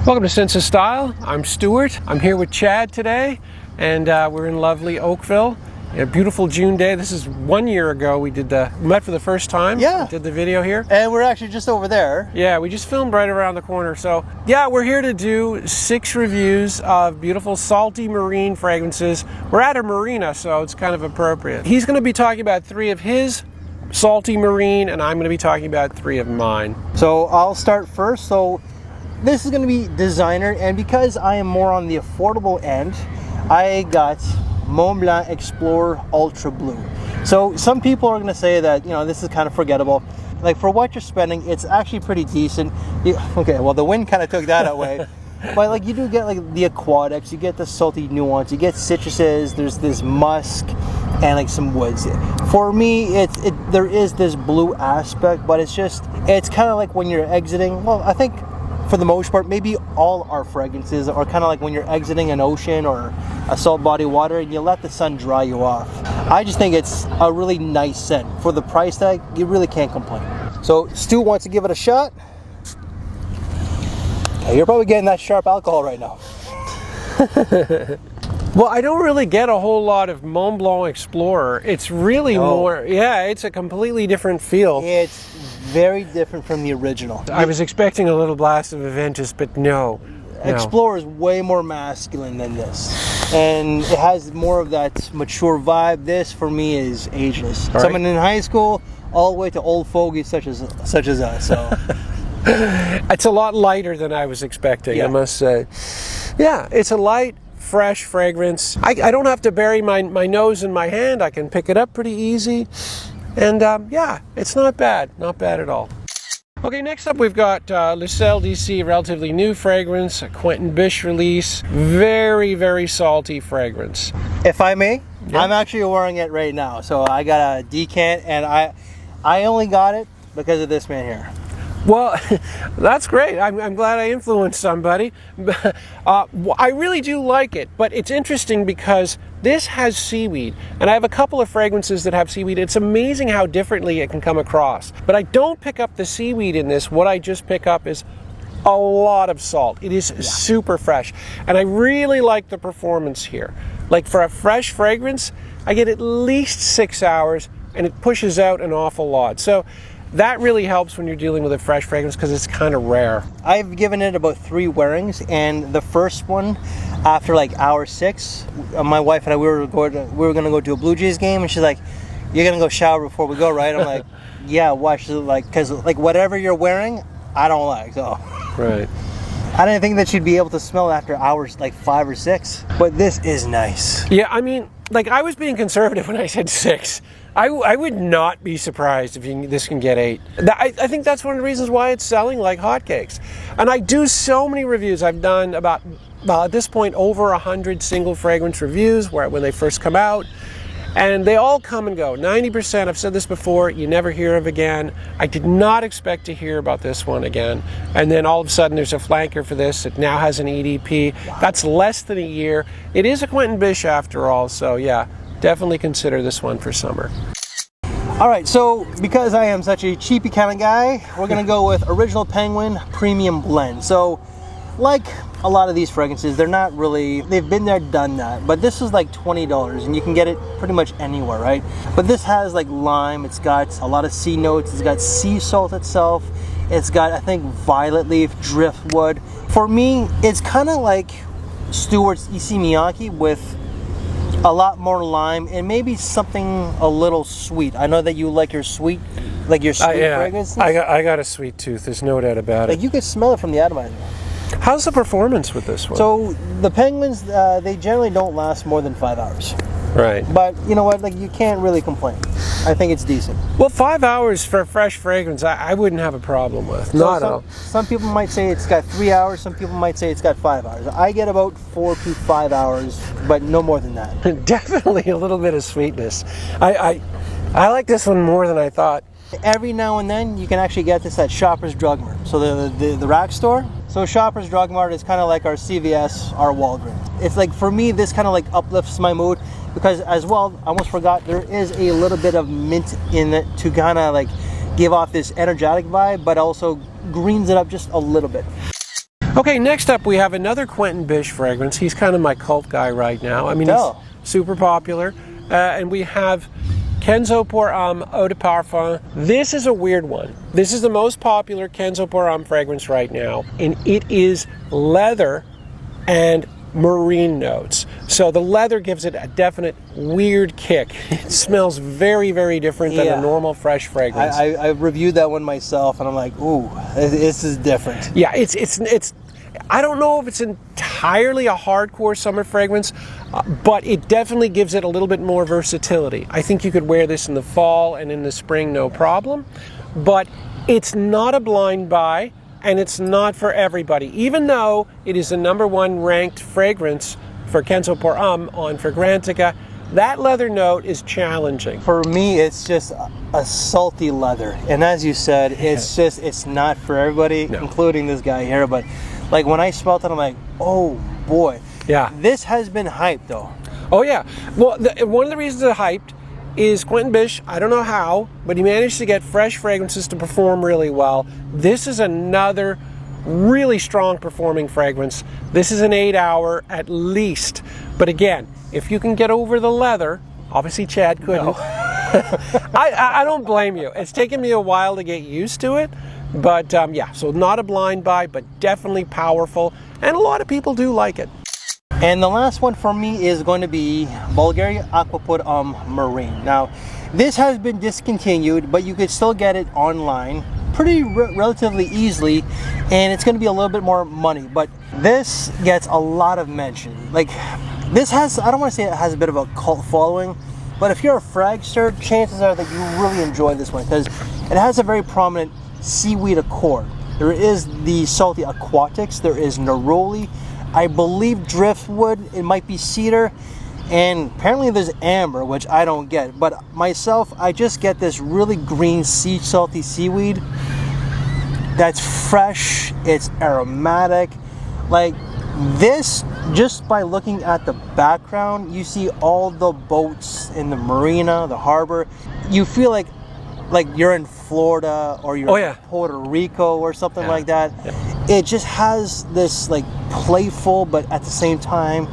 Welcome to Sense of Style. I'm Stuart. I'm here with Chad today, and we're in lovely Oakville. A beautiful June day. This is 1 year ago we met for the first time. Yeah. We did the video here. And we're actually just over there. Yeah, we just filmed right around the corner. So yeah, we're here to do 6 reviews of beautiful salty marine fragrances. We're at a marina, so it's kind of appropriate. He's going to be talking about 3 of his salty marine, and I'm going to be talking about 3 of mine. So I'll start first. So this is going to be designer, and because I am more on the affordable end, I got Montblanc Explorer Ultra Blue. So some people are going to say that, you know, this is kind of forgettable. Like, for what you're spending, it's actually pretty decent. Okay, well, the wind kind of took that away. But like, you do get like the aquatics, you get the salty nuance, you get citruses, there's this musk and like some woods. For me, there is this blue aspect, but it's kind of like when you're exiting, well, I think for the most part, maybe all our fragrances are kind of like when you're exiting an ocean or a salt body water and you let the sun dry you off. I just think it's a really nice scent. For the price tag, you really can't complain. So Stu wants to give it a shot. You're probably getting that sharp alcohol right now. Well, I don't really get a whole lot of Montblanc Explorer. It's really more, yeah, it's a completely different feel. It's very different from the original. I was expecting a little blast of Aventus, but no. Explorer is way more masculine than this. And it has more of that mature vibe. This, for me, is ageless. Right. Someone in high school, all the way to old fogies such as us. So it's a lot lighter than I was expecting, yeah. I must say. Yeah, it's a light, fresh fragrance. I don't have to bury my nose in my hand. I can pick it up pretty easy. And yeah, it's not bad at all. Okay, next up we've got Lucel DC, a relatively new fragrance, a Quentin Bish release. Very, very salty fragrance. If I may, yeah. I'm actually wearing it right now. So I got a decant, and I only got it because of this man here. Well, that's great. I'm glad I influenced somebody. I really do like it, but it's interesting because this has seaweed, and I have a couple of fragrances that have seaweed. It's amazing how differently it can come across. But I don't pick up the seaweed in this. What I just pick up is a lot of salt. It is super fresh, and I really like the performance here. Like, for a fresh fragrance, I get at least 6 hours, and it pushes out an awful lot. So that really helps when you're dealing with a fresh fragrance because it's kind of rare. I've given it about 3 wearings, and the first one, after like hour 6, my wife and I, we were going to go to a Blue Jays game, and she's like, "You're going to go shower before we go, right?" I'm like, "Yeah, why?" She's like, "Because like whatever you're wearing, I don't like." So right. I didn't think that she'd be able to smell after hours like 5 or 6, but this is nice. Yeah, I mean, like, I was being conservative when I said 6. I would not be surprised if this can get 8. I think that's one of the reasons why it's selling like hotcakes. And I do so many reviews. I've done about, well, at this point, over 100 single fragrance reviews when they first come out. And they all come and go. 90%, I've said this before, you never hear of again. I did not expect to hear about this one again. And then all of a sudden there's a flanker for this. It now has an EDP. Wow. That's less than a year. It is a Quentin Bish after all, so yeah, definitely consider this one for summer. All right, so because I am such a cheapy kind of guy, we're gonna go with Original Penguin Premium Blend. So, like a lot of these fragrances, they're not really, they've been there, done that. But this is like $20, and you can get it pretty much anywhere, right? But this has like lime, it's got a lot of sea notes, it's got sea salt itself, it's got, I think, violet leaf, driftwood. For me, it's kind of like Stuart's Issey Miyake with a lot more lime and maybe something a little sweet. I know that you like your sweet, fragrances. I got a sweet tooth, there's no doubt about it. Like, you can smell it from the atomizer. How's the performance with this one? So the Penguins, they generally don't last more than 5 hours. Right. But you know what, like, you can't really complain. I think it's decent. Well, 5 hours for a fresh fragrance, I wouldn't have a problem with. Not at all. Some people might say it's got 3 hours, some people might say it's got 5 hours. I get about 4 to 5 hours, but no more than that. Definitely a little bit of sweetness. I like this one more than I thought. Every now and then you can actually get this at Shoppers Drug Mart. So the rack store. So Shoppers Drug Mart is kind of like our CVS, our Walgreens. It's like, for me, this kind of like uplifts my mood, because as well, I almost forgot, there is a little bit of mint in it to kind of like give off this energetic vibe, but also greens it up just a little bit. Okay, next up we have another Quentin Bisch fragrance. He's kind of my cult guy right now. I mean, he's super popular. And we have Kenzo Poram Eau de Parfum. This is a weird one. This is the most popular Kenzo Poram fragrance right now, and it is leather and marine notes. So the leather gives it a definite weird kick. It smells very, very different than a normal fresh fragrance. I reviewed that one myself, and I'm like, ooh, this is different. Yeah, it's I don't know if it's entirely a hardcore summer fragrance, but it definitely gives it a little bit more versatility. I think you could wear this in the fall and in the spring, no problem. But it's not a blind buy, and it's not for everybody. Even though it is the #1 ranked fragrance for Kenzo Poram on Fragrantica, that leather note is challenging. For me, it's just a salty leather. And as you said, it's not for everybody, including this guy here. But like when I smelled it, I'm like, oh boy. Yeah. This has been hyped though. Oh yeah. Well, one of the reasons it's hyped is Quentin Bisch, I don't know how, but he managed to get fresh fragrances to perform really well. This is another really strong performing fragrance. This is an 8-hour at least. But again, if you can get over the leather, obviously Chad couldn't. No. I don't blame you. It's taken me a while to get used to it. But yeah, so not a blind buy, but definitely powerful. And a lot of people do like it. And the last one for me is going to be Bulgaria Aqua Marine. Now, this has been discontinued, but you could still get it online pretty relatively easily, and it's going to be a little bit more money. But this gets a lot of mention. Like, this has, I don't want to say it has a bit of a cult following, but if you're a fragster, chances are that you really enjoy this one because it has a very prominent seaweed accord. There is the salty aquatics, there is neroli, I believe driftwood, it might be cedar, and apparently there's amber, which I don't get. But myself, I just get this really green sea salty seaweed that's fresh, it's aromatic. Like this, just by looking at the background, you see all the boats in the marina, the harbor. You feel like you're in Florida or you're in Puerto Rico or something like that. It just has this like playful but at the same time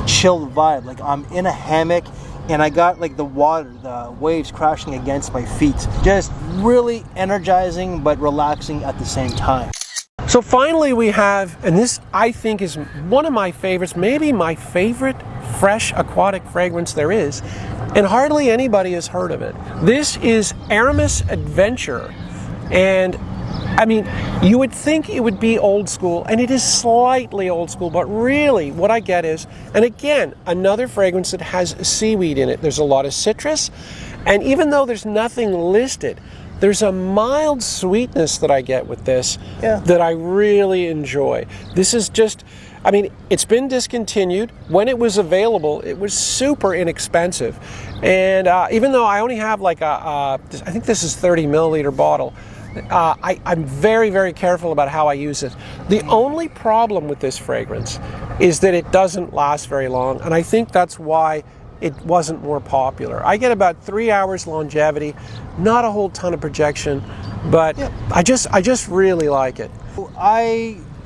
chilled vibe. Like I'm in a hammock and I got like the water, the waves crashing against my feet. Just really energizing but relaxing at the same time. So finally we have, and this I think is one of my favorites, maybe my favorite fresh aquatic fragrance there is, and hardly anybody has heard of it. This is Aramus Adventure, and I mean, you would think it would be old school, and it is slightly old school, but really what I get is, and again, another fragrance that has seaweed in it. There's a lot of citrus, and even though there's nothing listed, there's a mild sweetness that I get with this that I really enjoy. This is just, I mean, it's been discontinued. When it was available, it was super inexpensive. And even though I only have like I think this is 30 milliliter bottle, I'm very, very careful about how I use it. The only problem with this fragrance is that it doesn't last very long, and I think that's why it wasn't more popular. I get about 3 hours longevity, not a whole ton of projection, but I just really like it.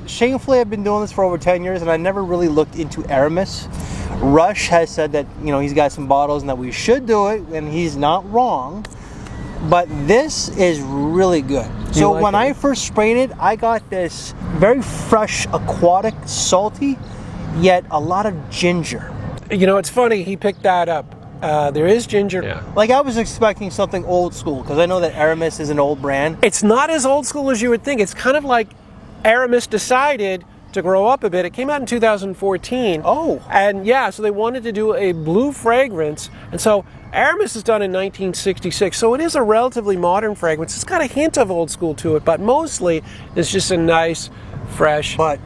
Shamefully, I've been doing this for over 10 years, and I never really looked into Aramis. Rush has said that, you know, he's got some bottles and that we should do it, and he's not wrong. But this is really good. So like when I first sprayed it, I got this very fresh, aquatic, salty, yet a lot of ginger. You know, it's funny, he picked that up. There is ginger. Yeah. Like I was expecting something old school, because I know that Aramis is an old brand. It's not as old school as you would think. It's kind of like Aramis decided to grow up a bit. It came out in 2014. Oh. And yeah, so they wanted to do a blue fragrance. And so Aramis is done in 1966. So it is a relatively modern fragrance. It's got a hint of old school to it, but mostly it's just a nice, fresh, but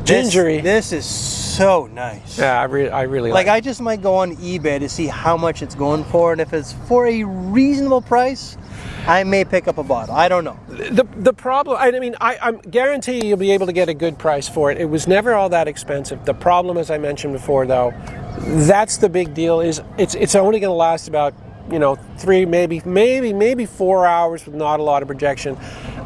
gingery. This is so nice. Yeah, I really like it. I just might go on eBay to see how much it's going for, and if it's for a reasonable price, I may pick up a bottle. I don't know. The problem, I mean, I guarantee you'll be able to get a good price for it. It was never all that expensive. The problem, as I mentioned before, though, that's the big deal, is it's only going to last about, you know, 3, maybe 4 hours with not a lot of projection.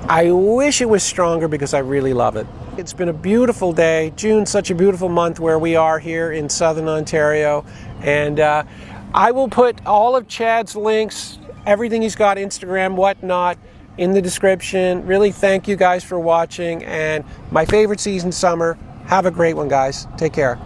I wish it was stronger because I really love it. It's been a beautiful day. June's such a beautiful month where we are here in Southern Ontario. And I will put all of Chad's links, everything he's got, Instagram, whatnot, in the description. Really thank you guys for watching. And my favorite season, summer. Have a great one, guys. Take care.